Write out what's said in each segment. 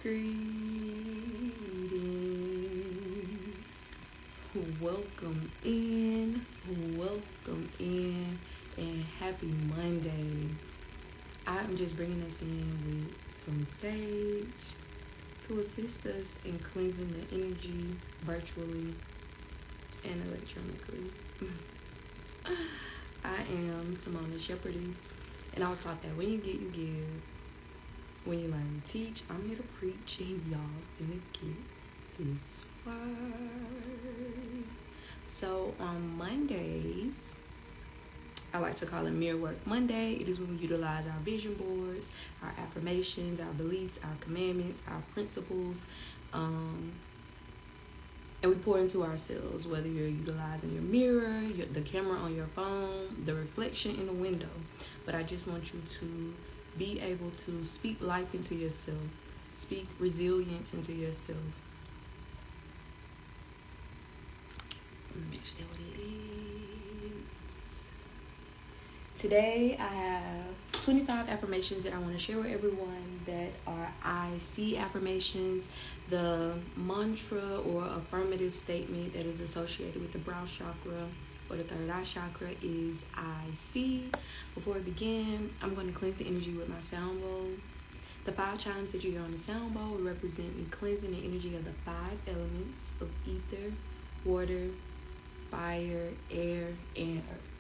Greetings. Welcome in, and happy Monday. I'm just bringing us in with some sage to assist us in cleansing the energy virtually and electronically. I am Simone, Shepherdess, and I was taught that when you get, you give. When you learn, you teach. I'm here to preach, and y'all finna get this word. So on Mondays, I like to call it Mirror Work Monday. It is when we utilize our vision boards, our affirmations, our beliefs, our commandments, our principles, and we pour into ourselves, whether you're utilizing your mirror, the camera on your phone, the reflection in the window. But I just want you to be able to speak life into yourself, speak resilience into yourself. Make sure what it is. Today I have 25 affirmations that I want to share with everyone that are I see affirmations. The mantra or affirmative statement that is associated with the brow chakra or the third eye chakra is I see. Before we begin, I'm going to cleanse the energy with my sound bowl. The 5 chimes that you hear on the sound bowl represent me cleansing the energy of the 5 elements of ether, water, fire, air, and earth.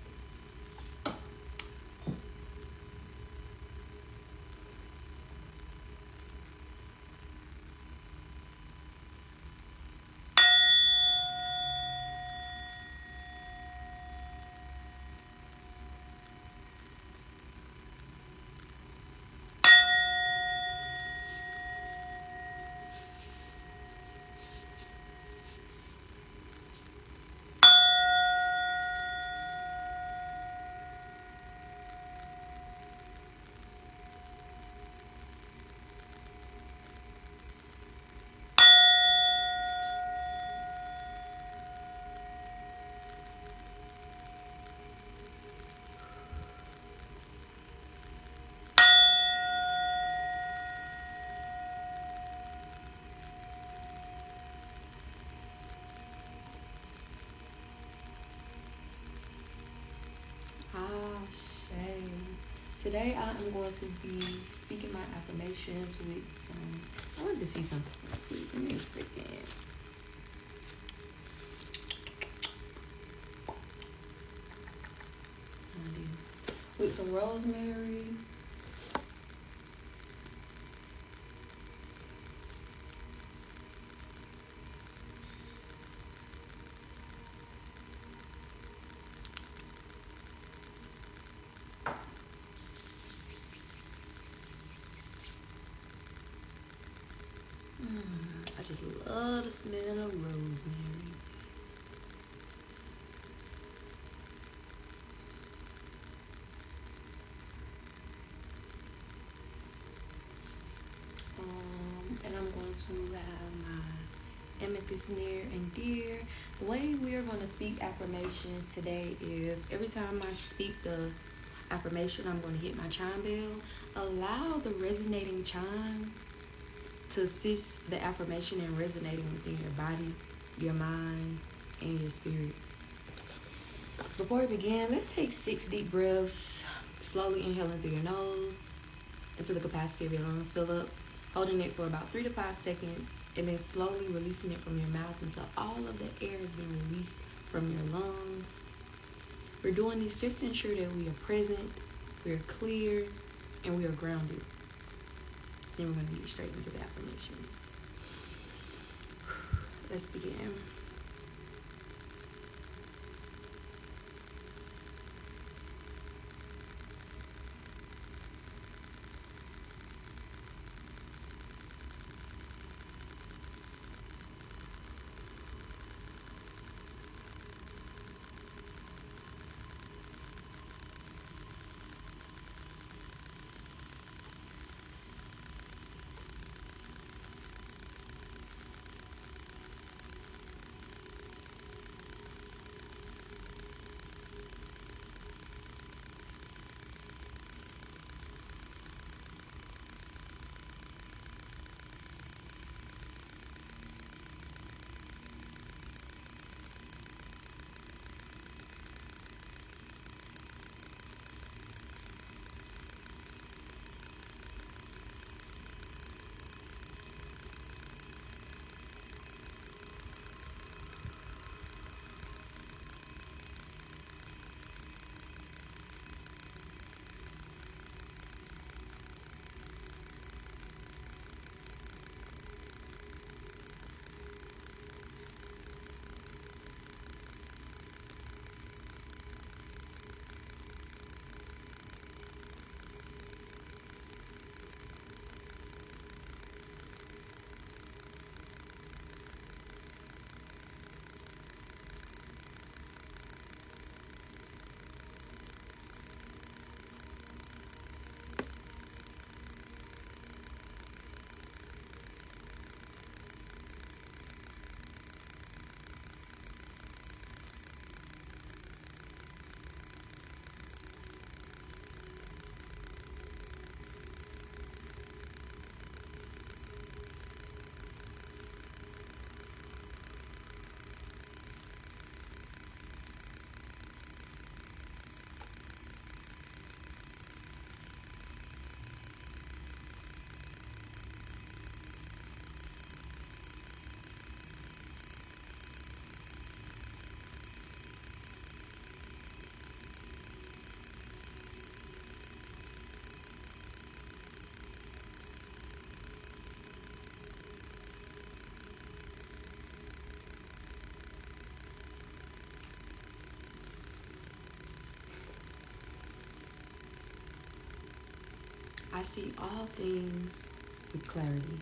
Today I am going to be speaking my affirmations with some. I wanted to see something. Please give me a second. With some rosemary. I just love the smell of rosemary. And I'm going to have my amethyst near and dear. The way we are going to speak affirmations today is every time I speak the affirmation, I'm going to hit my chime bell. Allow the resonating chime to assist the affirmation in resonating within your body, your mind, and your spirit. Before we begin, let's take 6 deep breaths, slowly inhaling through your nose until the capacity of your lungs fill up, holding it for about 3 to 5 seconds, and then slowly releasing it from your mouth until all of the air has been released from your lungs. We're doing this just to ensure that we are present, we are clear, and we are grounded. Then we're going to get straight into the affirmations. Let's begin. I see all things with clarity.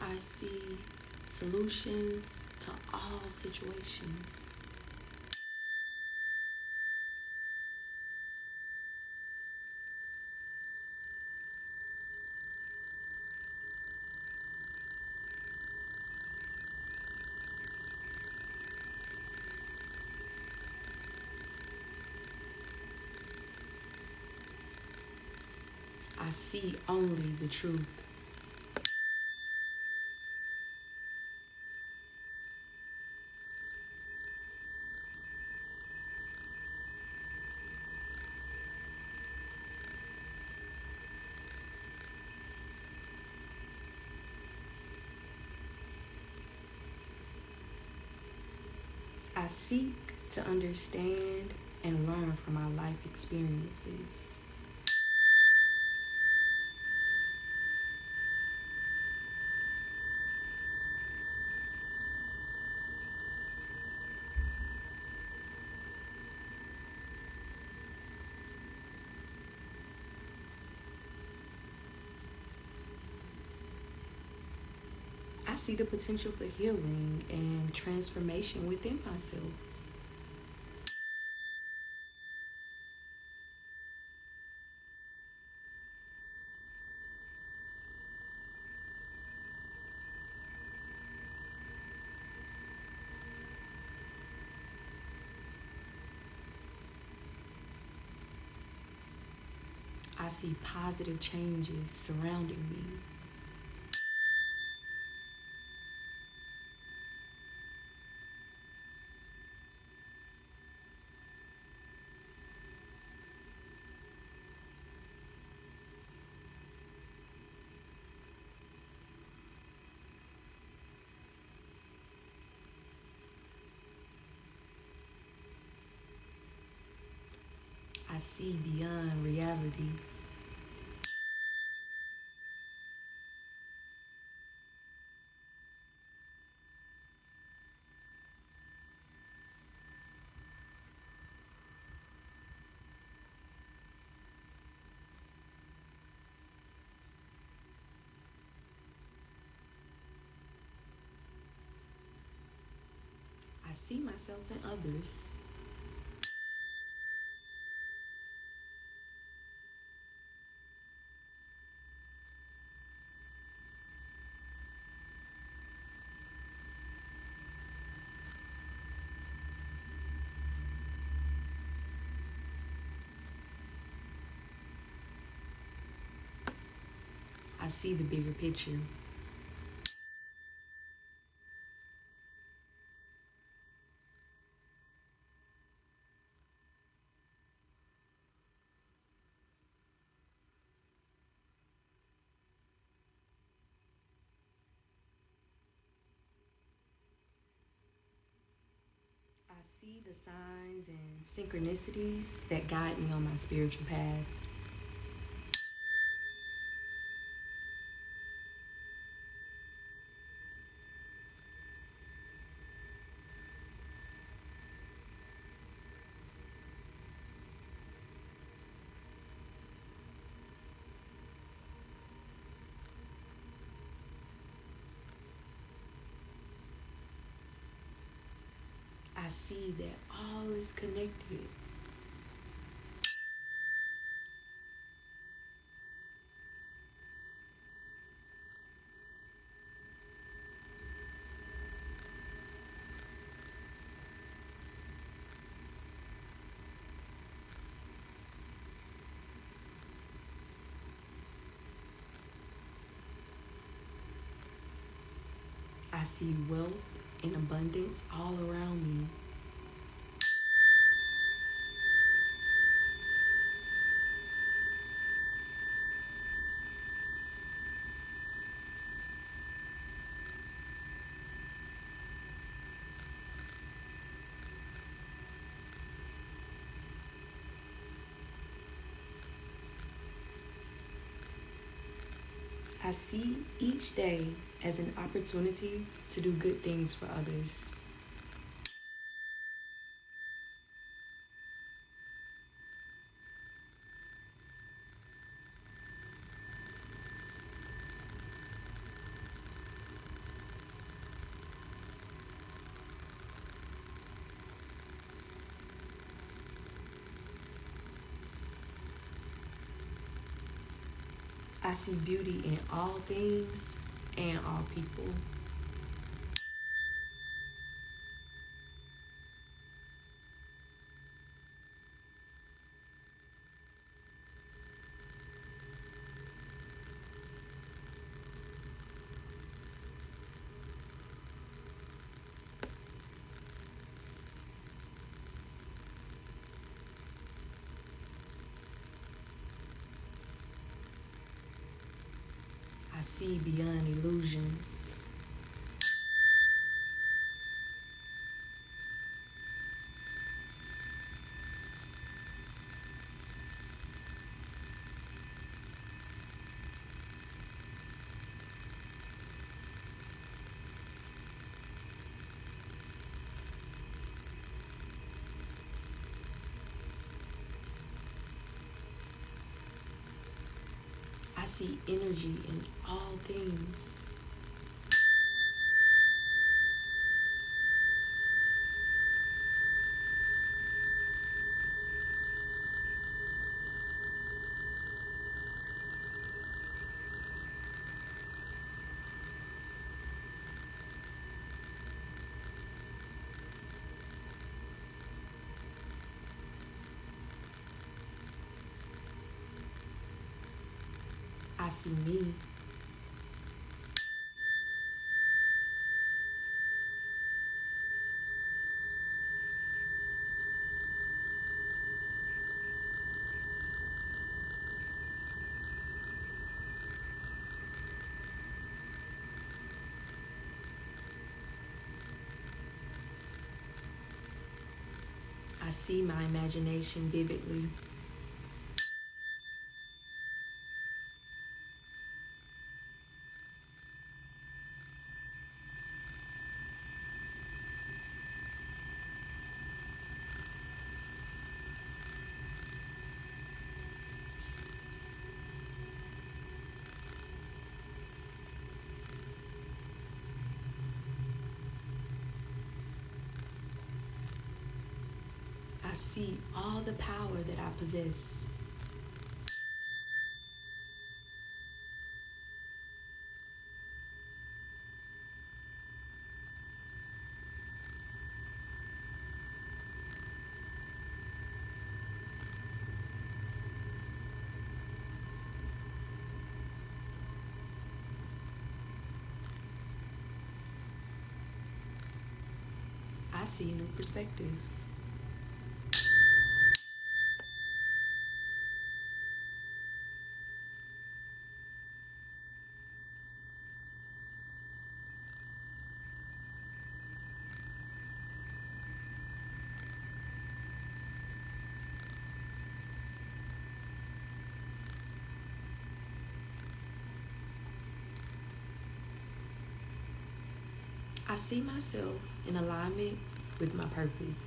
I see solutions to all situations. I see only the truth. I seek to understand and learn from my life experiences. I see the potential for healing and transformation within myself. I see positive changes surrounding me. I see beyond reality. I see myself in others. I see the bigger picture. I see the signs and synchronicities that guide me on my spiritual path. I see that all is connected. I see wealth and abundance all around me. I see each day as an opportunity to do good things for others. I see beauty in all things and all people. I see beyond illusions. I see energy in all things. I see me. I see my imagination vividly. I see all the power that I possess. I see new perspectives. I see myself in alignment with my purpose.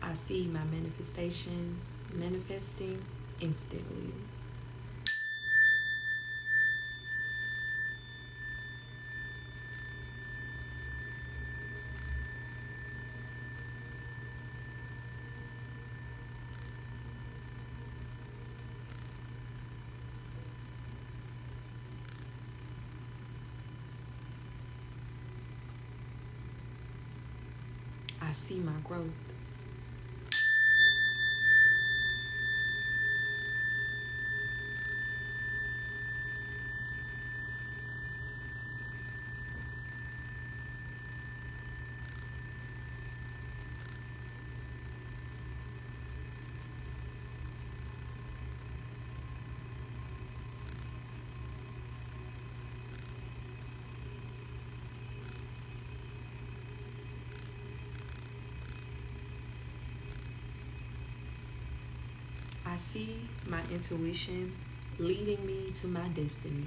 I see my manifestations manifesting instantly. I see my growth. see my intuition leading me to my destiny.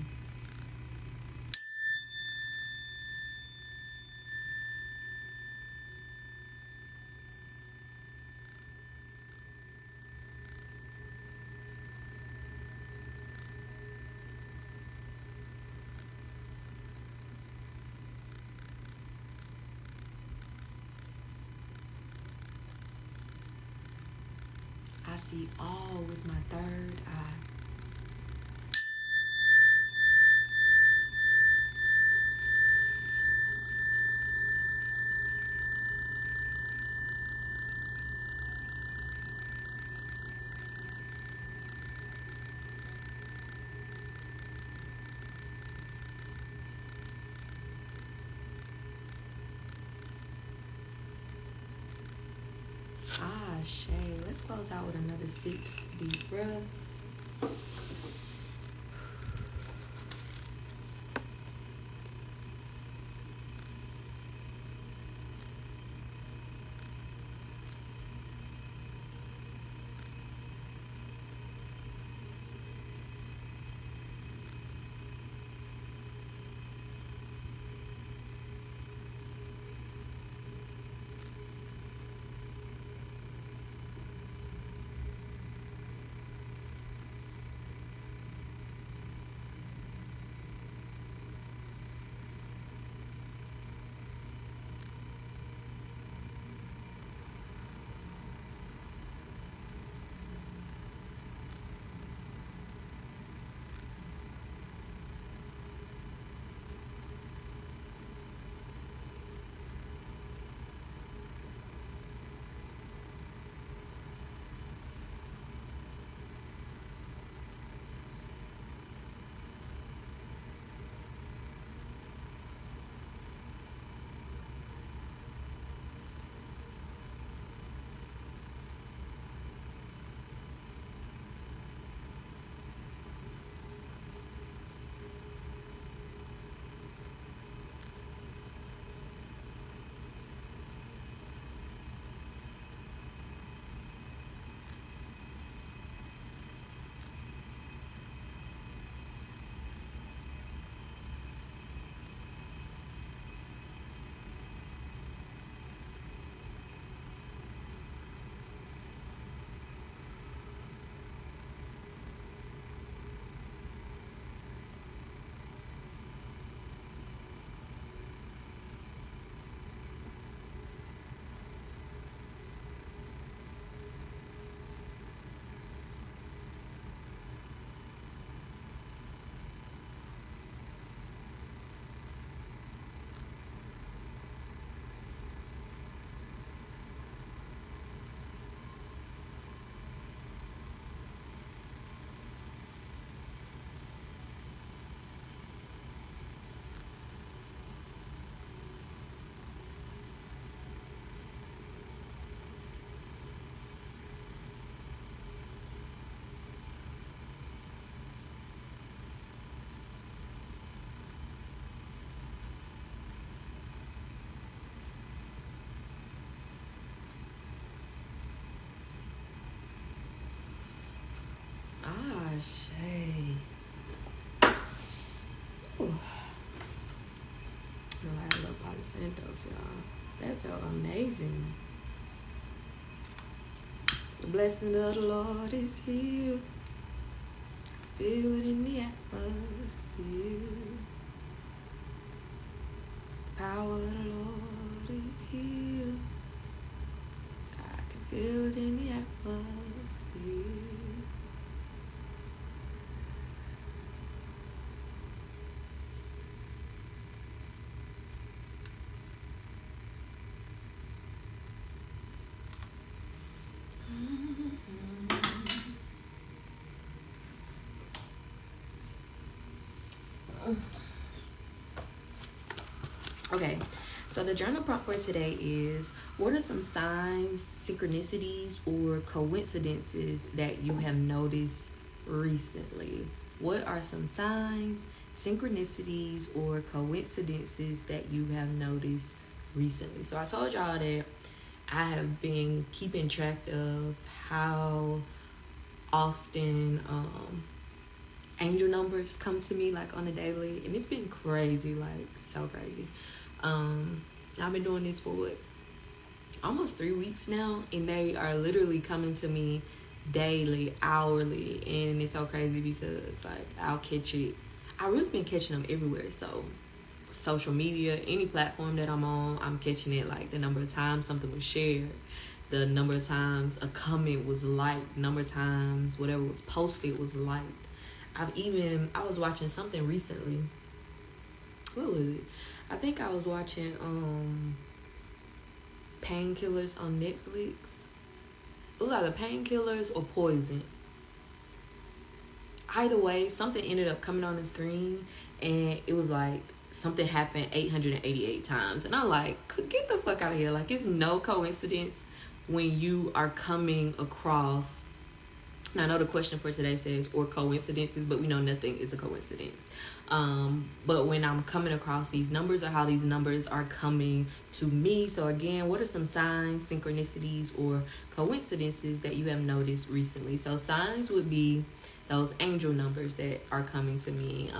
I see all with my third eye. Ah, Shay. Let's close out with another 6 deep breaths. Ah, Shay. Ooh. No, I had a little Palo Santos, y'all. That felt amazing. The blessing of the Lord is here. Feel it in the atmosphere. Power of the Lord is here. I can feel it in the atmosphere. Okay, so the journal prompt for today is: what are some signs, synchronicities, or coincidences that you have noticed recently? What are some signs, synchronicities, or coincidences that you have noticed recently? So I told y'all that I have been keeping track of how often angel numbers come to me like on a daily, and it's been crazy, like so crazy. I've been doing this for what, almost 3 weeks now, and they are literally coming to me daily, hourly, and it's so crazy because like I'll catch it. I really been catching them everywhere. So social media, any platform that I'm on, I'm catching it. Like the number of times something was shared, the number of times a comment was liked, number of times whatever was posted was liked. I was watching something recently. What was it? I think I was watching Painkillers on Netflix. It was either Painkillers or Poison. Either way, something ended up coming on the screen, and it was like something happened 888 times. And I'm like, get the fuck out of here. Like, it's no coincidence when you are coming across. Now, I know the question for today says, or coincidences, but we know nothing is a coincidence. But when I'm coming across these numbers, or how these numbers are coming to me. So again, what are some signs, synchronicities, or coincidences that you have noticed recently? So signs would be those angel numbers that are coming to me.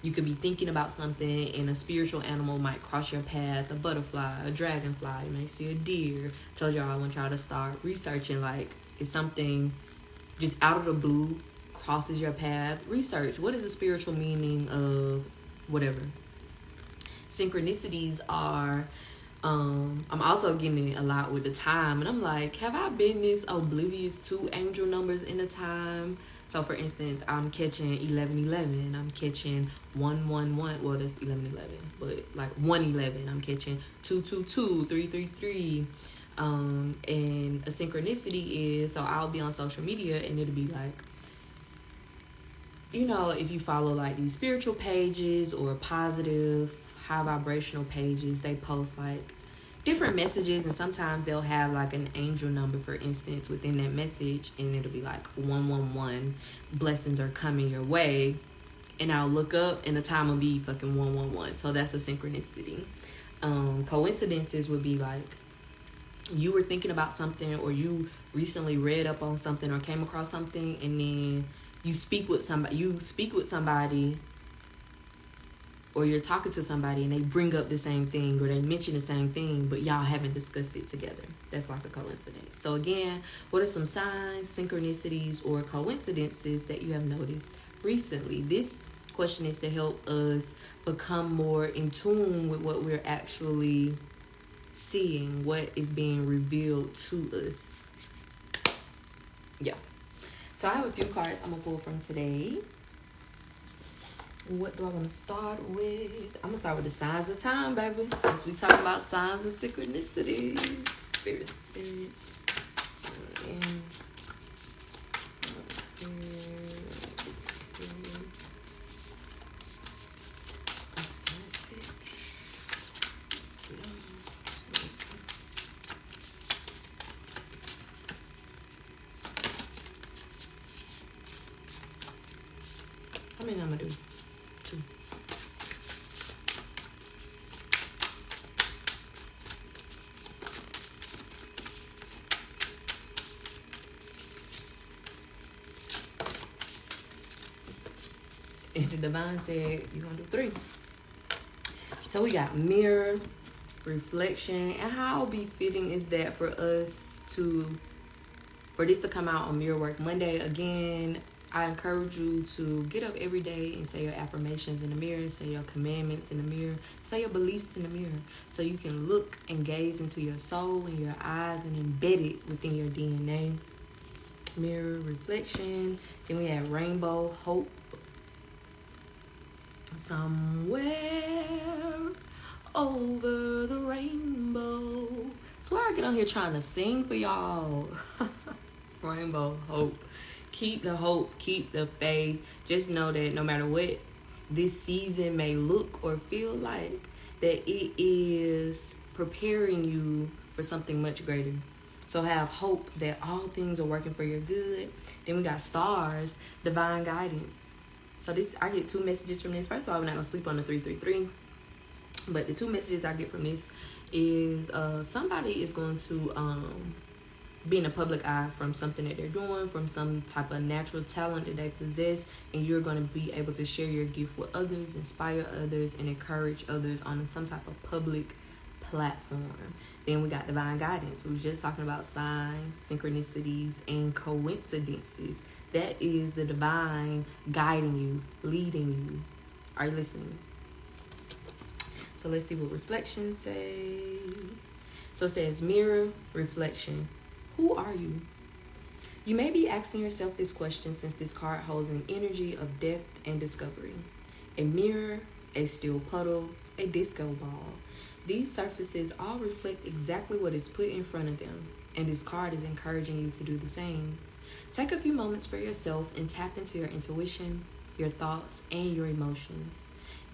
You could be thinking about something and a spiritual animal might cross your path, a butterfly, a dragonfly, you may see a deer. Told y'all I want y'all to start researching, like, if something just out of the blue crosses your path, research what is the spiritual meaning of whatever. Synchronicities are, I'm also getting it a lot with the time, and I'm like, have I been this oblivious to angel numbers in the time? So for instance, I'm catching 1111, I'm catching 111, well that's 1111, but like 111, I'm catching 222, 333. And a synchronicity is, so I'll be on social media and it'll be like, you know, if you follow like these spiritual pages or positive high vibrational pages, they post like different messages, and sometimes they'll have like an angel number, for instance, within that message, and it'll be like 111, blessings are coming your way, and I'll look up and the time will be fucking 111. So that's a synchronicity. Coincidences would be like you were thinking about something, or you recently read up on something or came across something, and then you speak with somebody, or you're talking to somebody and they bring up the same thing, or they mention the same thing, but y'all haven't discussed it together. That's like a coincidence. So again, what are some signs, synchronicities, or coincidences that you have noticed recently? This question is to help us become more in tune with what we're actually seeing, what is being revealed to us. Yeah. So I have a few cards I'm going to pull from today. What do I want to start with? I'm going to start with the signs of time, baby. Since we talk about signs and synchronicities. Spirits. And how many I'm going to do? 2. And the divine said, you're going to do 3. So we got mirror, reflection, and how befitting is that for us for this to come out on Mirror Work Monday. Again, I encourage you to get up every day and say your affirmations in the mirror, say your commandments in the mirror, say your beliefs in the mirror, so you can look and gaze into your soul and your eyes and embed it within your DNA. Mirror, reflection. Then we have rainbow, hope. Somewhere over the rainbow. Swear I get on here trying to sing for y'all. Rainbow, hope. Keep the hope, keep the faith. Just know that no matter what this season may look or feel like, that it is preparing you for something much greater. So have hope that all things are working for your good. Then we got stars, divine guidance. So this, I get 2 messages from this. First of all, we're not going to sleep on the 333. But the 2 messages I get from this is somebody is going to be in the public eye from something that they're doing, from some type of natural talent that they possess, and you're going to be able to share your gift with others, inspire others, and encourage others on some type of public platform. Then we got divine guidance. We were just talking about signs, synchronicities, and coincidences. That is the divine guiding you, leading you. Are you listening? So let's see what reflections say. So it says mirror, reflection. Who are you? You may be asking yourself this question since this card holds an energy of depth and discovery. A mirror, a steel puddle, a disco ball. These surfaces all reflect exactly what is put in front of them, and this card is encouraging you to do the same. Take a few moments for yourself and tap into your intuition, your thoughts, and your emotions.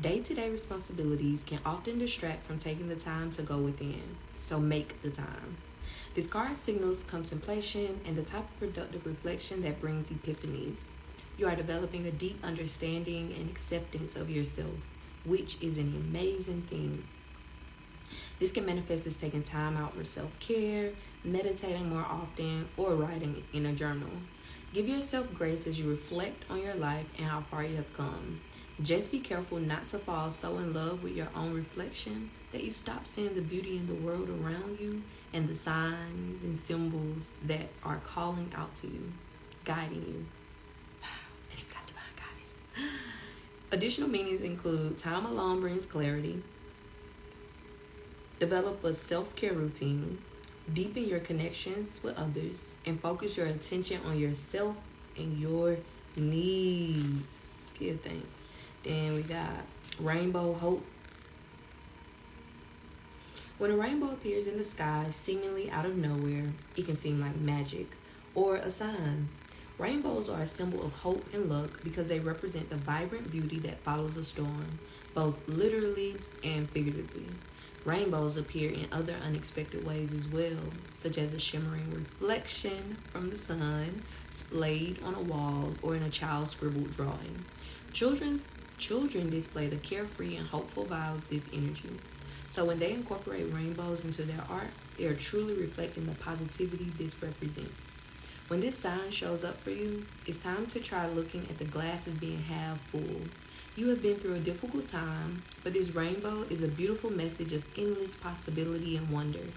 Day-to-day responsibilities can often distract from taking the time to go within, so make the time. This card signals contemplation and the type of productive reflection that brings epiphanies. You are developing a deep understanding and acceptance of yourself, which is an amazing thing. This can manifest as taking time out for self-care, meditating more often, or writing in a journal. Give yourself grace as you reflect on your life and how far you have come. Just be careful not to fall so in love with your own reflection that you stop seeing the beauty in the world around you and the signs and symbols that are calling out to you, guiding you. And you've got divine guidance. Additional meanings include time alone brings clarity. Develop a self-care routine. Deepen your connections with others and focus your attention on yourself and your needs. Give thanks. Then we got rainbow hope. When a rainbow appears in the sky, seemingly out of nowhere, it can seem like magic or a sign. Rainbows are a symbol of hope and luck because they represent the vibrant beauty that follows a storm, both literally and figuratively. Rainbows appear in other unexpected ways as well, such as a shimmering reflection from the sun, splayed on a wall, or in a child's scribbled drawing. Children display the carefree and hopeful vibe of this energy. So when they incorporate rainbows into their art, they are truly reflecting the positivity this represents. When this sign shows up for you, it's time to try looking at the glass as being half full. You have been through a difficult time, but this rainbow is a beautiful message of endless possibility and wonder,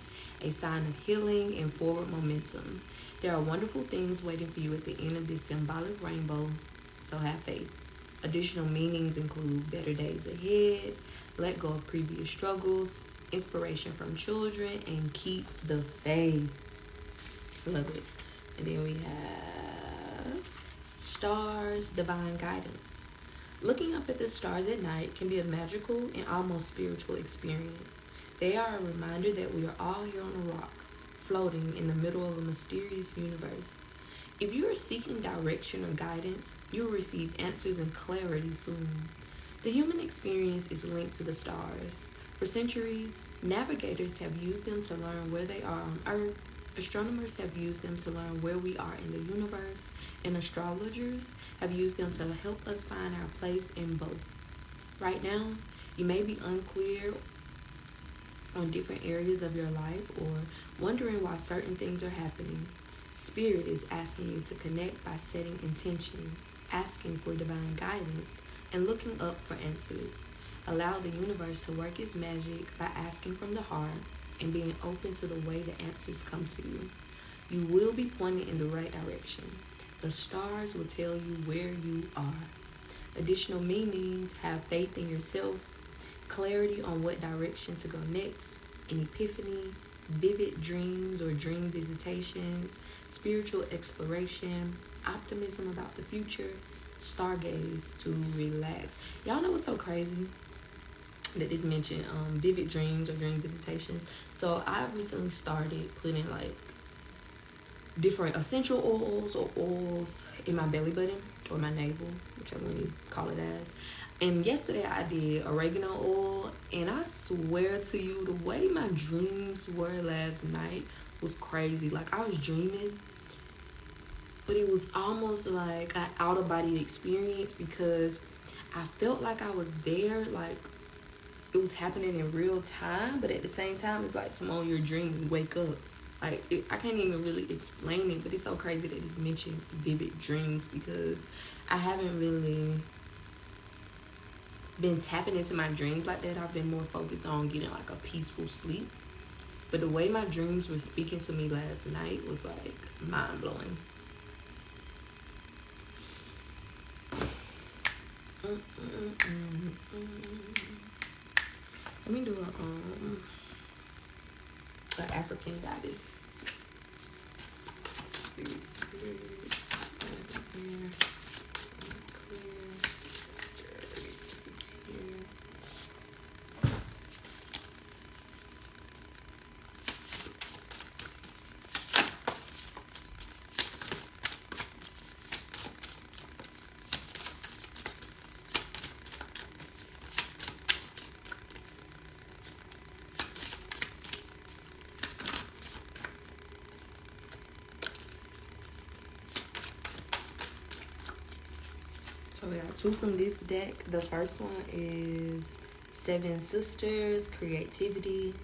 a sign of healing and forward momentum. There are wonderful things waiting for you at the end of this symbolic rainbow, so have faith. Additional meanings include better days ahead, let go of previous struggles, inspiration from children, and keep the faith. Love it. And then we have stars, divine guidance. Looking up at the stars at night can be a magical and almost spiritual experience. They are a reminder that we are all here on a rock, floating in the middle of a mysterious universe. If you are seeking direction or guidance, you will receive answers and clarity soon. The human experience is linked to the stars. For centuries, navigators have used them to learn where they are on Earth. Astronomers have used them to learn where we are in the universe, and astrologers have used them to help us find our place in both. Right now, you may be unclear on different areas of your life or wondering why certain things are happening. Spirit is asking you to connect by setting intentions, asking for divine guidance, and looking up for answers. Allow the universe to work its magic by asking from the heart and being open to the way the answers come to you. You will be pointed in the right direction. The stars will tell you where you are. Additional meanings have faith in yourself, clarity on what direction to go next, an epiphany, vivid dreams or dream visitations, spiritual exploration, optimism about the future, stargaze to relax. Y'all know what's so crazy? That this mentioned vivid dreams or dream visitations. So I recently started putting like different essential oils or oils in my belly button or my navel, whichever one you call it as. And yesterday I did oregano oil, and I swear to you, the way my dreams were last night was crazy. Like I was dreaming, but it was almost like an out of body experience because I felt like I was there, like it was happening in real time, but at the same time, it's like, Simone, you're dreaming, wake up. Like, I can't even really explain it, but it's so crazy that it's mentioned vivid dreams, because I haven't really been tapping into my dreams like that. I've been more focused on getting like a peaceful sleep. But the way my dreams were speaking to me last night was like mind blowing. Let me do a African goddess. Spirits. So we got 2 from this deck. The first one is Seven Sisters, Creativity.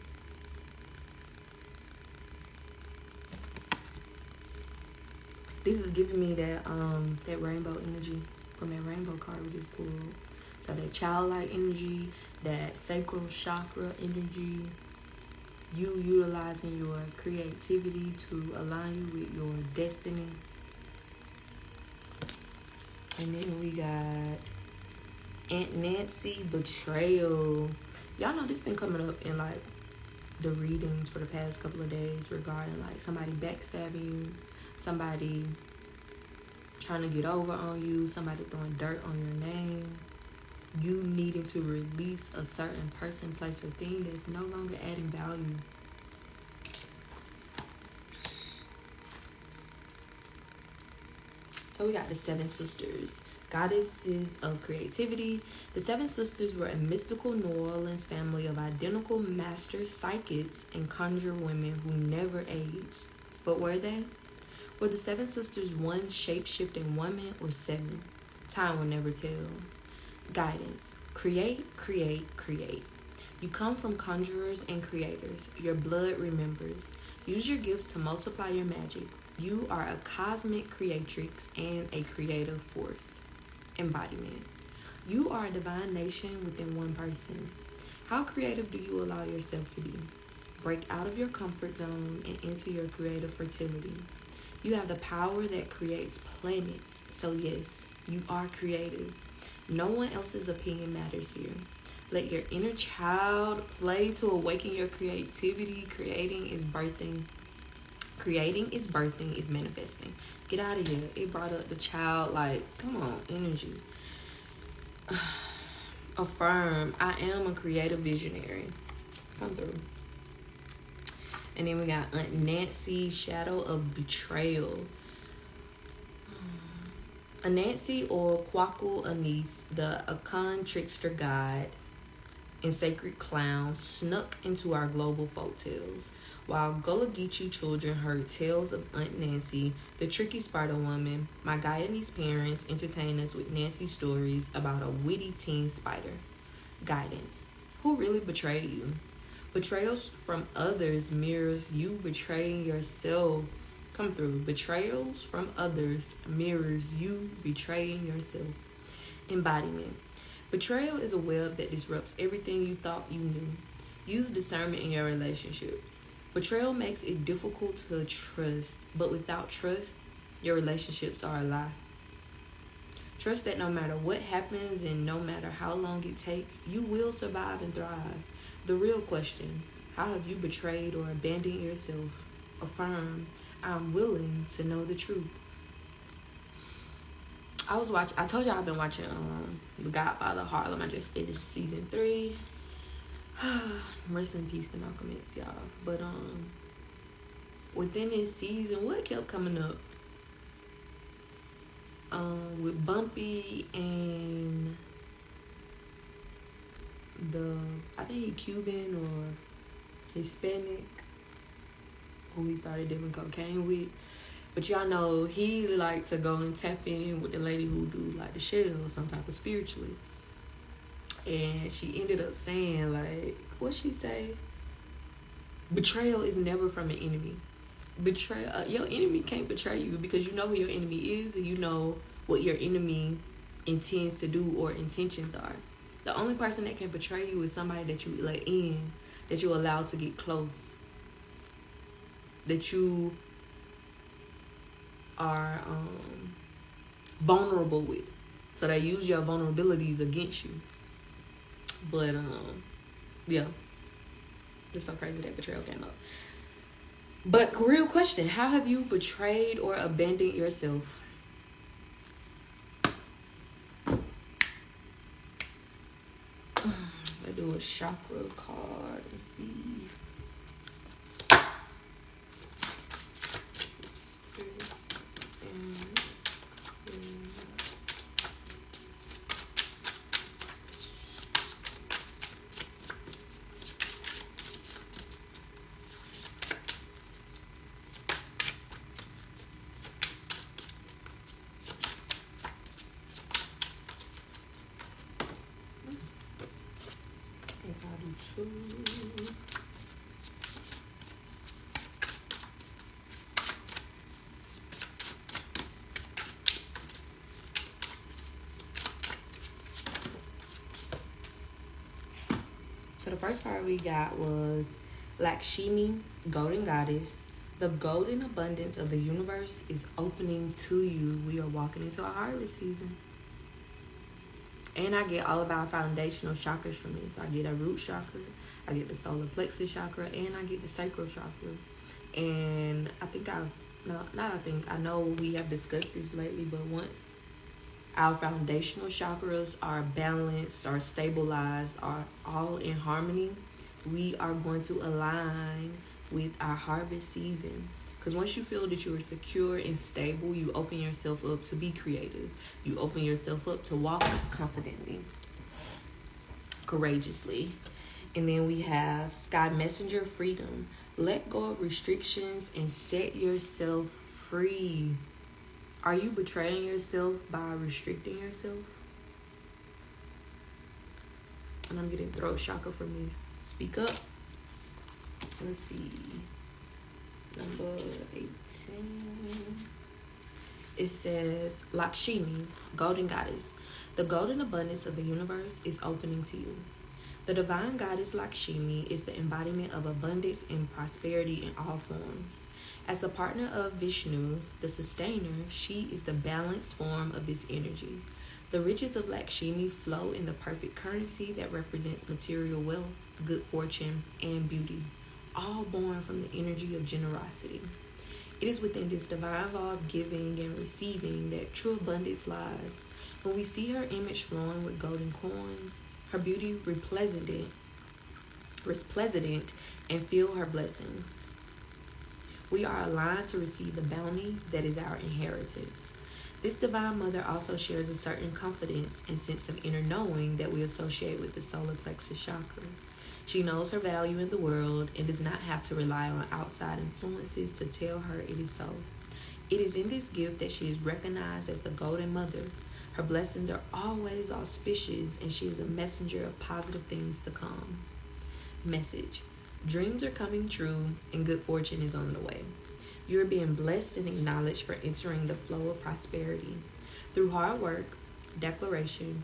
This is giving me that rainbow energy from that rainbow card we just pulled. So that childlike energy, that sacral chakra energy, you utilizing your creativity to align you with your destiny. And then we got Aunt Nancy, Betrayal. Y'all know this been coming up in like the readings for the past couple of days regarding like somebody backstabbing you, somebody trying to get over on you, somebody throwing dirt on your name, you needing to release a certain person, place, or thing that's no longer adding value. So we got the 7 sisters, goddesses of creativity. The 7 sisters were a mystical New Orleans family of identical master psychics and conjure women who never aged. But were they? Were the 7 sisters one shape-shifting woman or 7? Time will never tell. Guidance. Create, create, create. You come from conjurers and creators. Your blood remembers. Use your gifts to multiply your magic. You are a cosmic creatrix and a creative force. Embodiment. You are a divine nation within one person. How creative do you allow yourself to be? Break out of your comfort zone and into your creative fertility. You have the power that creates planets. So yes, you are creative. No one else's opinion matters here. Let your inner child play to awaken your creativity. Creating is birthing, is manifesting. Get out of here. It brought up the child, like, come on, energy. Affirm, I am a creative visionary. Come through. And then we got Aunt Nancy, Shadow of Betrayal. Anansi, or Kwaku Anis, the Akan trickster god and sacred clown, snuck into our global folktales. While Gullah Geechee children heard tales of Aunt Nancy, the tricky Spider Woman, my Guyanese parents entertained us with Nancy stories about a witty teen spider. Guidance. Who really betrayed you? Betrayals from others mirrors you betraying yourself. Come through. Betrayals from others mirrors you betraying yourself. Embodiment. Betrayal is a web that disrupts everything you thought you knew. Use discernment in your relationships. Betrayal makes it difficult to trust, but without trust, your relationships are a lie. Trust that no matter what happens and no matter how long it takes, you will survive and thrive. The real question, how have you betrayed or abandoned yourself? Affirm, I'm willing to know the truth. I told y'all I've been watching The Godfather Harlem. I just finished season 3. Rest in peace to Malcolm X, y'all. But within this season, what kept coming up? With Bumpy and I think he Cuban or Hispanic, who he started dealing cocaine with. But y'all know he like to go and tap in with the lady who do like the shell, some type of spiritualist. And she ended up saying, like, what she say? Betrayal is never from an enemy. Your enemy can't betray you because you know who your enemy is and you know what your enemy intends to do or intentions are. The only person that can betray you is somebody that you let in, that you allow to get close, that you are vulnerable with. So they use your vulnerabilities against you. But yeah, it's so crazy that betrayal came up. But real question: how have you betrayed or abandoned yourself? Let's do a chakra card and see. I'll do 2. So the first card we got was Lakshmi, Golden Goddess. The golden abundance of the universe is opening to you. We are walking into a harvest season. And I get all of our foundational chakras from this. I get a root chakra, I get the solar plexus chakra, and I get the sacral chakra. And I know we have discussed this lately, but once our foundational chakras are balanced, are stabilized, are all in harmony, we are going to align with our harvest season. Because once you feel that you are secure and stable, you open yourself up to be creative. You open yourself up to walk confidently, courageously. And then we have Sky Messenger, Freedom. Let go of restrictions and set yourself free. Are you betraying yourself by restricting yourself? And I'm getting throat chakra from this. Speak up. Let's see. Number 18. It says, Lakshmi, Golden Goddess. The golden abundance of the universe is opening to you. The divine goddess Lakshmi is the embodiment of abundance and prosperity in all forms. As the partner of Vishnu, the sustainer, she is the balanced form of this energy. The riches of Lakshmi flow in the perfect currency that represents material wealth, good fortune, and beauty, all born from the energy of generosity. It is within this divine law of giving and receiving that true abundance lies. When we see her image flowing with golden coins, her beauty resplendent, and feel her blessings, we are aligned to receive the bounty that is our inheritance. This divine mother also shares a certain confidence and sense of inner knowing that we associate with the solar plexus chakra. She knows her value in the world and does not have to rely on outside influences to tell her it is so. It is in this gift that she is recognized as the Golden Mother. Her blessings are always auspicious, and she is a messenger of positive things to come. Message: dreams are coming true, and good fortune is on the way. You are being blessed and acknowledged for entering the flow of prosperity. Through hard work, dedication,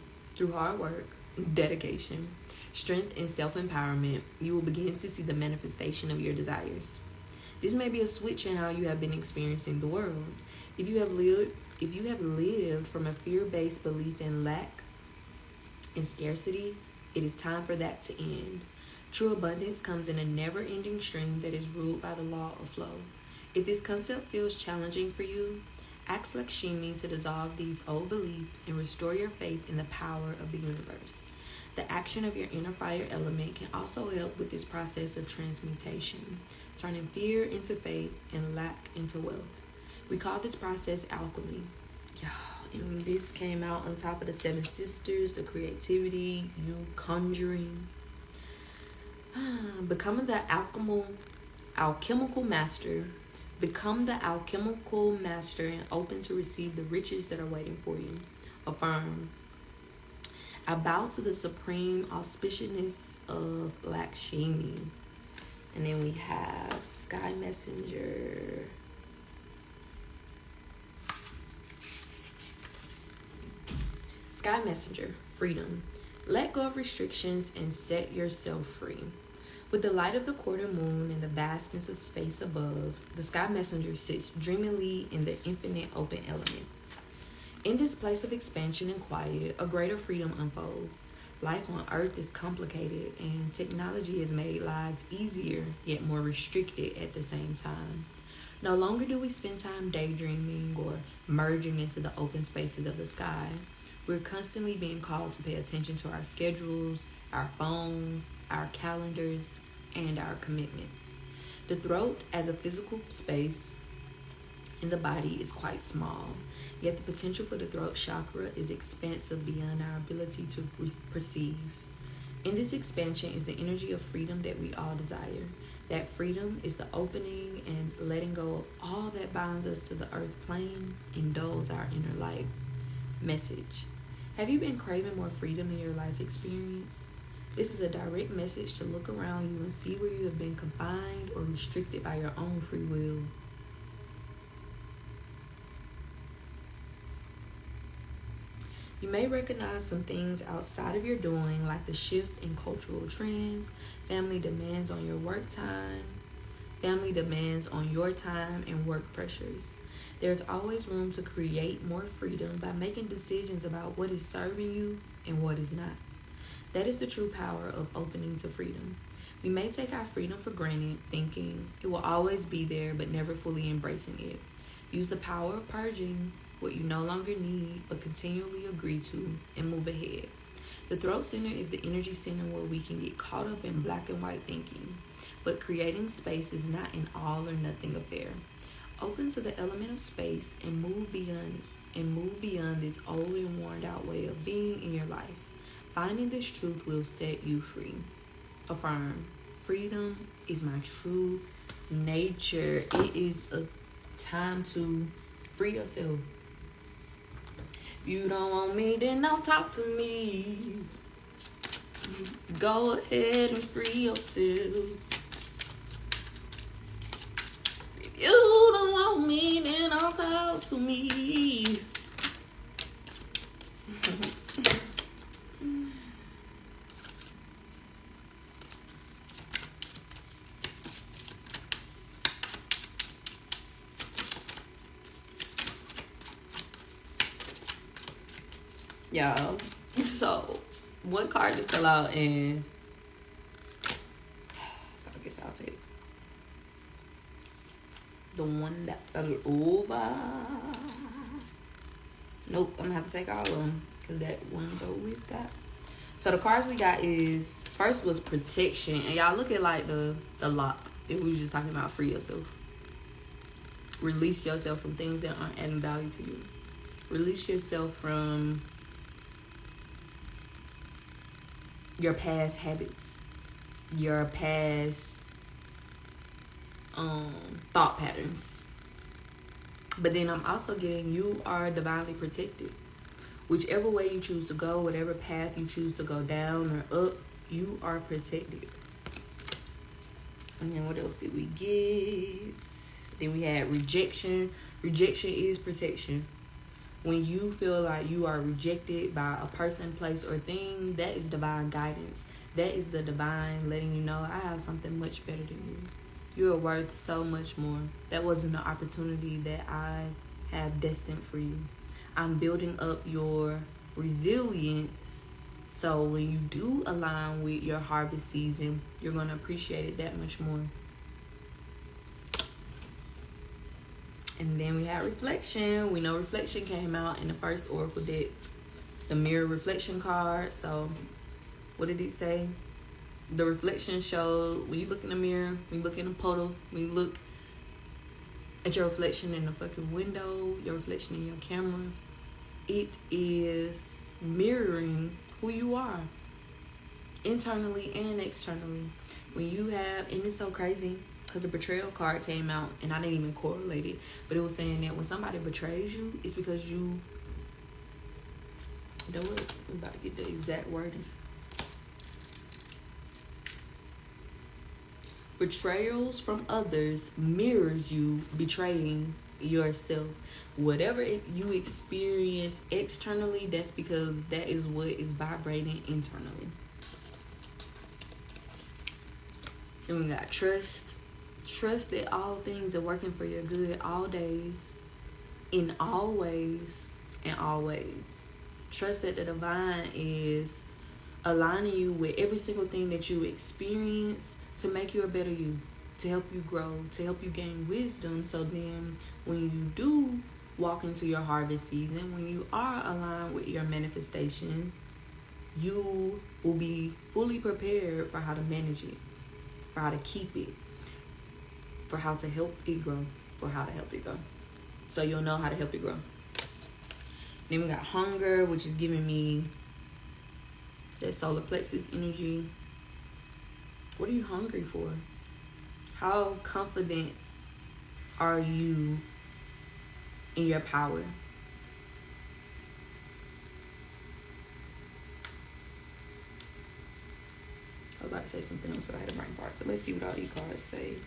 strength, and self-empowerment, you will begin to see the manifestation of your desires. This may be a switch in how you have been experiencing the world. If you have lived from a fear-based belief in lack and scarcity, it is time for that to end. True abundance comes in a never-ending stream that is ruled by the law of flow. If this concept feels challenging for you, ask Lakshmi to dissolve these old beliefs and restore your faith in the power of the universe. The action of your inner fire element can also help with this process of transmutation, turning fear into faith and lack into wealth. We call this process alchemy. And this came out on top of the 7 sisters, the creativity, you conjuring. Becoming the alchemical master. Become the alchemical master and open to receive the riches that are waiting for you. Affirm: I bow to the supreme auspiciousness of Lakshmi. And then we have Sky Messenger. Sky Messenger, freedom. Let go of restrictions and set yourself free. With the light of the quarter moon and the vastness of space above, the Sky Messenger sits dreamily in the infinite open element. In this place of expansion and quiet, a greater freedom unfolds. Life on Earth is complicated, and technology has made lives easier, yet more restricted at the same time. No longer do we spend time daydreaming or merging into the open spaces of the sky. We're constantly being called to pay attention to our schedules, our phones, our calendars, and our commitments. The throat, as a physical space in the body, is quite small, yet the potential for the throat chakra is expansive beyond our ability to perceive. In this expansion is the energy of freedom that we all desire. That freedom is the opening and letting go of all that binds us to the earth plane and dulls our inner light. Message. Have you been craving more freedom in your life experience? This is a direct message to look around you and see where you have been confined or restricted by your own free will. You may recognize some things outside of your doing, like the shift in cultural trends, family demands on your work time, family demands on your time, and work pressures. There's always room to create more freedom by making decisions about what is serving you and what is not. That is the true power of opening to freedom. We may take our freedom for granted, thinking it will always be there, but never fully embracing it. Use the power of purging what you no longer need, but continually agree to, and move ahead. The throat center is the energy center where we can get caught up in black and white thinking, but creating space is not an all or nothing affair. Open to the element of space and move beyond this old and worn out way of being in your life. Finding this truth will set you free. Affirm. Freedom is my true nature. It is a time to free yourself. You don't want me, then don't talk to me. Go ahead and free yourself. If you don't want me, then don't talk to me. Y'all, so one card just fell out, and so I guess I'll take the one that fell over. Nope, I'm gonna have to take all of them because that one go with that. So the cards we got is, first was protection, and y'all look at like the lock. If we were just talking about free yourself, release yourself from things that aren't adding value to you. Release yourself from your past habits, your past thought patterns. But then I'm also getting, you are divinely protected. Whichever way you choose to go, whatever path you choose to go down or up, you are protected. And then what else did we get? Then we had rejection. Rejection is protection. When you feel like you are rejected by a person, place, or thing, that is divine guidance. That is the divine letting you know, I have something much better than you. You are worth so much more. That wasn't the opportunity that I have destined for you. I'm building up your resilience. So when you do align with your harvest season, you're going to appreciate it that much more. And then we had reflection. We know reflection came out in the first oracle deck, the mirror reflection card. So what did it say? The reflection showed, when you look in the mirror, when you look in the puddle, when you look at your reflection in the fucking window, your reflection in your camera, it is mirroring who you are, internally and externally. When you have, and it's so crazy, because the betrayal card came out, and I didn't even correlate it, but it was saying that when somebody betrays you, it's because you know what? I'm about to get the exact wording. Betrayals from others mirrors you betraying yourself. Whatever you experience externally, that's because that is what is vibrating internally. Then we got trust. Trust that all things are working for your good all days, in all ways, and always. Trust that the divine is aligning you with every single thing that you experience to make you a better you, to help you grow, to help you gain wisdom. So then when you do walk into your harvest season, when you are aligned with your manifestations, you will be fully prepared for how to manage it, for how to keep it, for how to help it grow, for how to help it grow. So you'll know how to help it grow. Then we got hunger, which is giving me that solar plexus energy. What are you hungry for? How confident are you in your power? I was about to say something else, but I had a brain fart. So let's see what all these cards say.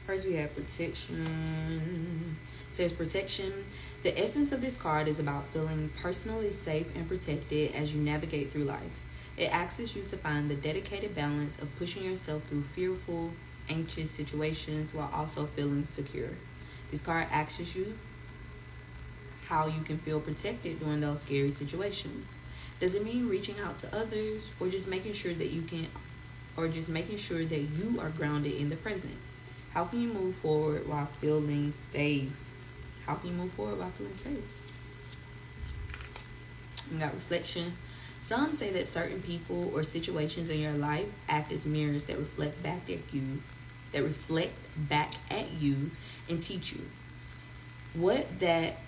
First, we have protection. It says protection. The essence of this card is about feeling personally safe and protected as you navigate through life. It asks you to find the dedicated balance of pushing yourself through fearful, anxious situations while also feeling secure. This card asks you how you can feel protected during those scary situations. Does it mean reaching out to others, or just making sure that you are grounded in the present? How can you move forward while feeling safe? How can you move forward while feeling safe? We got reflection. Some say that certain people or situations in your life act as mirrors that reflect back at you and teach you. What that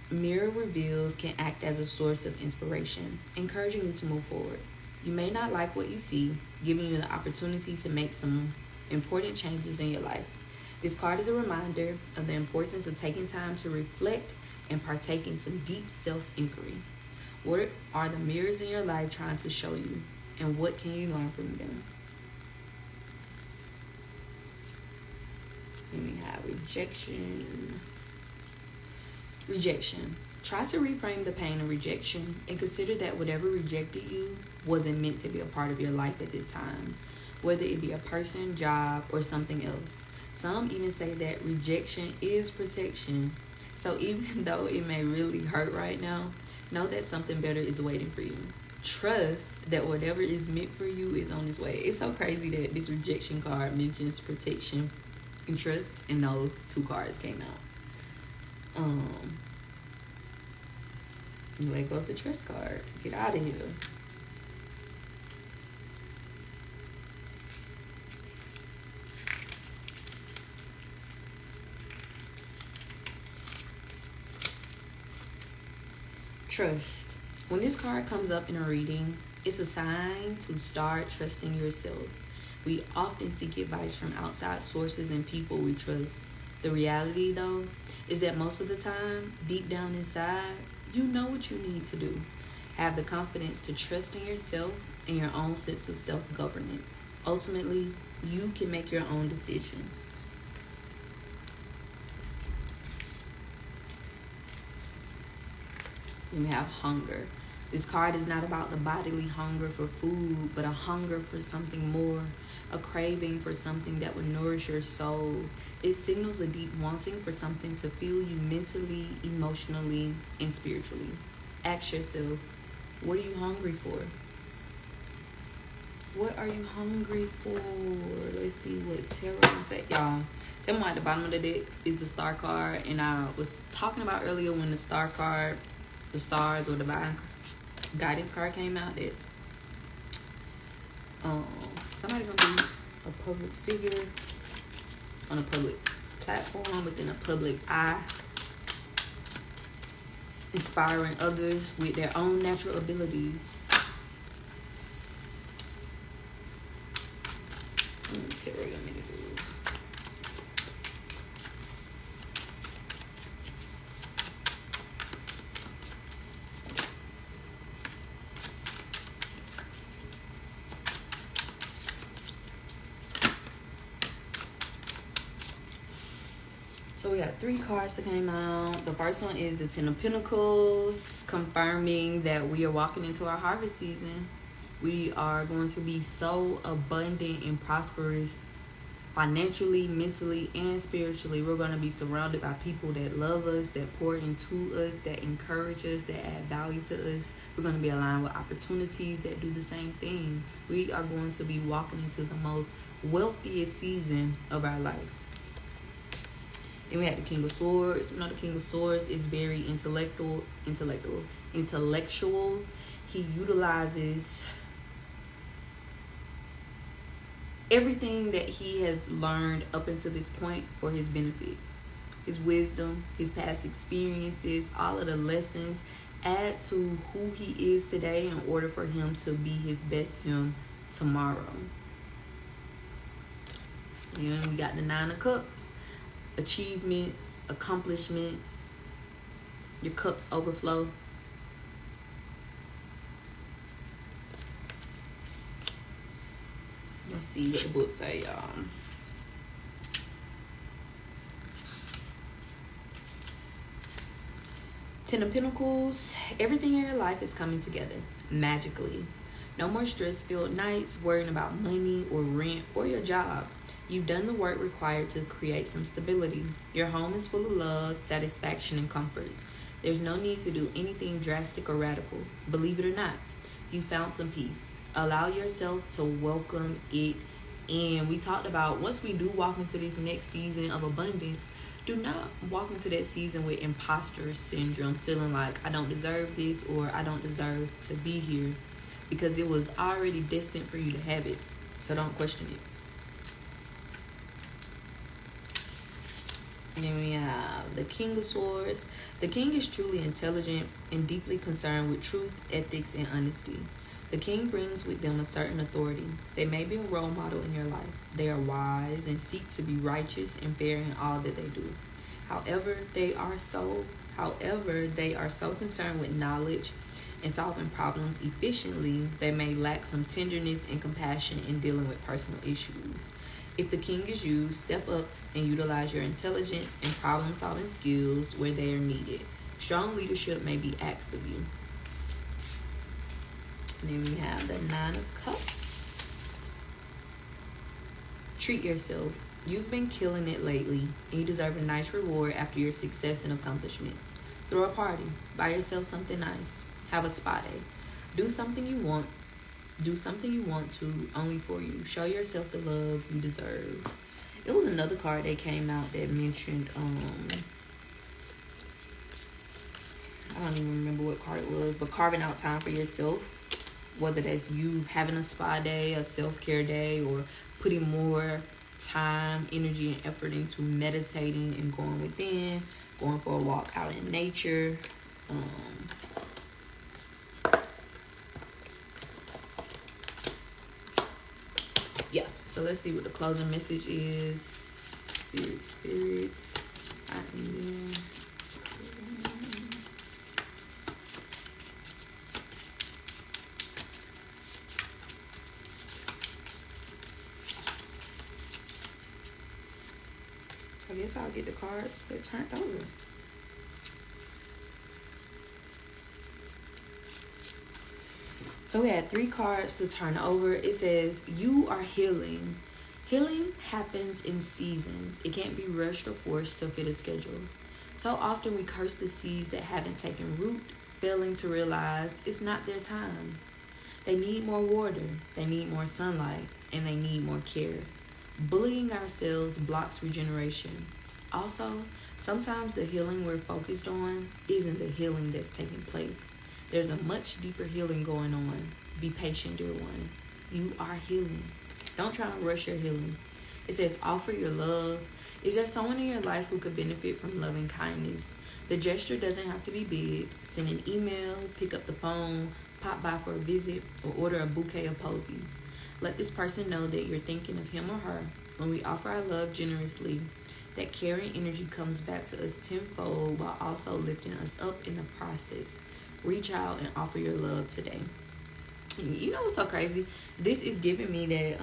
mirror reveals can act as a source of inspiration, encouraging you to move forward. You may not like what you see, giving you the opportunity to make some important changes in your life. This card is a reminder of the importance of taking time to reflect and partake in some deep self-inquiry. What are the mirrors in your life trying to show you, and what can you learn from them? Then we have rejection. Rejection. Try to reframe the pain of rejection and consider that whatever rejected you wasn't meant to be a part of your life at this time, whether it be a person, job, or something else. Some even say that rejection is protection. So even though it may really hurt right now, know that something better is waiting for you. Trust that whatever is meant for you is on its way. It's so crazy that this rejection card mentions protection and trust, and those two cards came out. There goes the trust card. Get out of here. Trust. When this card comes up in a reading, it's a sign to start trusting yourself. We often seek advice from outside sources and people we trust. The reality, though, is that most of the time, deep down inside, you know what you need to do. Have the confidence to trust in yourself and your own sense of self-governance. Ultimately, you can make your own decisions. We have hunger. This card is not about the bodily hunger for food, but a hunger for something more, a craving for something that would nourish your soul. It signals a deep wanting for something to fuel you mentally, emotionally, and spiritually. Ask yourself, what are you hungry for? What are you hungry for? Let's see what tarot say. Y'all, tell me at the bottom of the deck is the star card. And I was talking about earlier when the star card, the stars or divine guidance card came out, that somebody gonna be a public figure on a public platform within a public eye, inspiring others with their own natural abilities. Tarot, let me do. we got 3 cards that came out. The first one is the Ten of Pentacles, confirming that we are walking into our harvest season. We are going to be so abundant and prosperous financially, mentally, and spiritually. We're going to be surrounded by people that love us, that pour into us, that encourage us, that add value to us. We're going to be aligned with opportunities that do the same thing. We are going to be walking into the most wealthiest season of our life. Then we have the King of Swords. We know the King of Swords is very intellectual. He utilizes everything that he has learned up until this point for his benefit. His wisdom, his past experiences, all of the lessons add to who he is today in order for him to be his best him tomorrow. And we got the Nine of Cups. Achievements, accomplishments. Your cups overflow. Let's see what the book say, y'all. Ten of Pentacles. Everything in your life is coming together magically. No more stress-filled nights worrying about money or rent or your job. You've done the work required to create some stability. Your home is full of love, satisfaction, and comforts. There's no need to do anything drastic or radical. Believe it or not, you found some peace. Allow yourself to welcome it in. We talked about once we do walk into this next season of abundance, do not walk into that season with imposter syndrome, feeling like I don't deserve this or I don't deserve to be here, because it was already destined for you to have it. So don't question it. And then we have the King of Swords. The King is truly intelligent and deeply concerned with truth, ethics, and honesty. The King brings with them a certain authority. They may be a role model in your life. They are wise and seek to be righteous and fair in all that they do. However, they are so concerned with knowledge and solving problems efficiently, they may lack some tenderness and compassion in dealing with personal issues. If the King is you, step up and utilize your intelligence and problem-solving skills where they are needed. Strong leadership may be asked of you. And then we have the Nine of Cups. Treat yourself. You've been killing it lately, and you deserve a nice reward after your success and accomplishments. Throw a party. Buy yourself something nice. Have a spa day. Do something you want. Do something you want to, only for you. Show yourself the love you deserve. It was another card that came out that mentioned, I don't even remember what card it was, but carving out time for yourself. Whether that's you having a spa day, a self-care day, or putting more time, energy, and effort into meditating and going within, going for a walk out in nature. Yeah, so let's see what the closing message is. Spirits. So I guess I'll get the cards that turned over. So we had 3 cards to turn over. It says, you are healing. Healing happens in seasons. It can't be rushed or forced to fit a schedule. So often we curse the seeds that haven't taken root, failing to realize it's not their time. They need more water, they need more sunlight, and they need more care. Bullying ourselves blocks regeneration. Also, sometimes the healing we're focused on isn't the healing that's taking place. There's a much deeper healing going on. Be patient, dear one. You are healing. Don't try to rush your healing. It says, offer your love. Is there someone in your life who could benefit from loving kindness? The gesture doesn't have to be big. Send an email, pick up the phone, pop by for a visit, or order a bouquet of posies. Let this person know that you're thinking of him or her. When we offer our love generously, that caring energy comes back to us tenfold while also lifting us up in the process. Reach out and offer your love today. You know what's so crazy? This is giving me that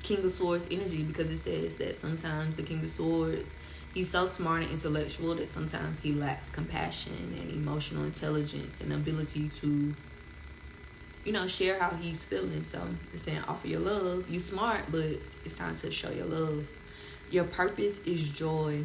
King of Swords energy, because it says that sometimes the King of Swords, He's so smart and intellectual that sometimes he lacks compassion and emotional intelligence and ability to, share how he's feeling. So they're saying offer your love. You smart, but it's time to show your love. Your purpose is joy.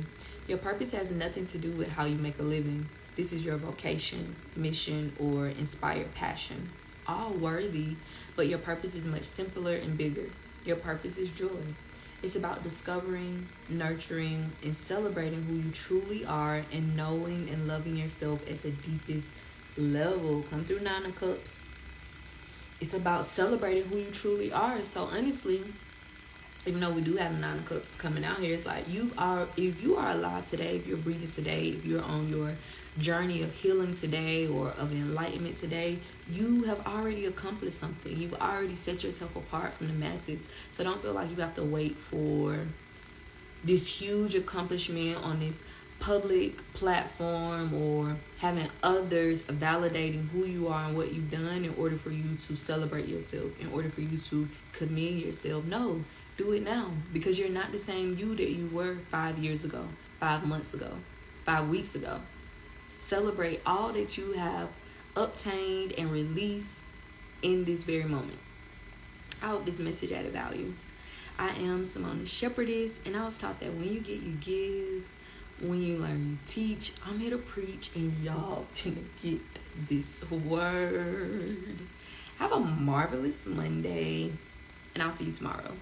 Your purpose has nothing to do with how you make a living. This is your vocation, mission, or inspired passion. All worthy, but your purpose is much simpler and bigger. Your purpose is joy. It's about discovering, nurturing, and celebrating who you truly are and knowing and loving yourself at the deepest level. Come through Nine of Cups. It's about celebrating who you truly are. So honestly, even though we do have Nine of Cups coming out here, it's like if you are alive today, if you're breathing today, if you're on your journey of healing today or of enlightenment today, you have already accomplished something. You've already set yourself apart from the masses. So don't feel like you have to wait for this huge accomplishment on this public platform or having others validating who you are and what you've done in order for you to celebrate yourself, in order for you to commend yourself. No, do it now, because you're not the same you that you were 5 years ago, 5 months ago, 5 weeks ago. Celebrate all that you have obtained and released in this very moment. I hope this message added value. I am Simone, Shepherdess, and I was taught that when you get, you give. When you learn, you teach. I'm here to preach, and y'all can get this word. Have a marvelous Monday, and I'll see you tomorrow.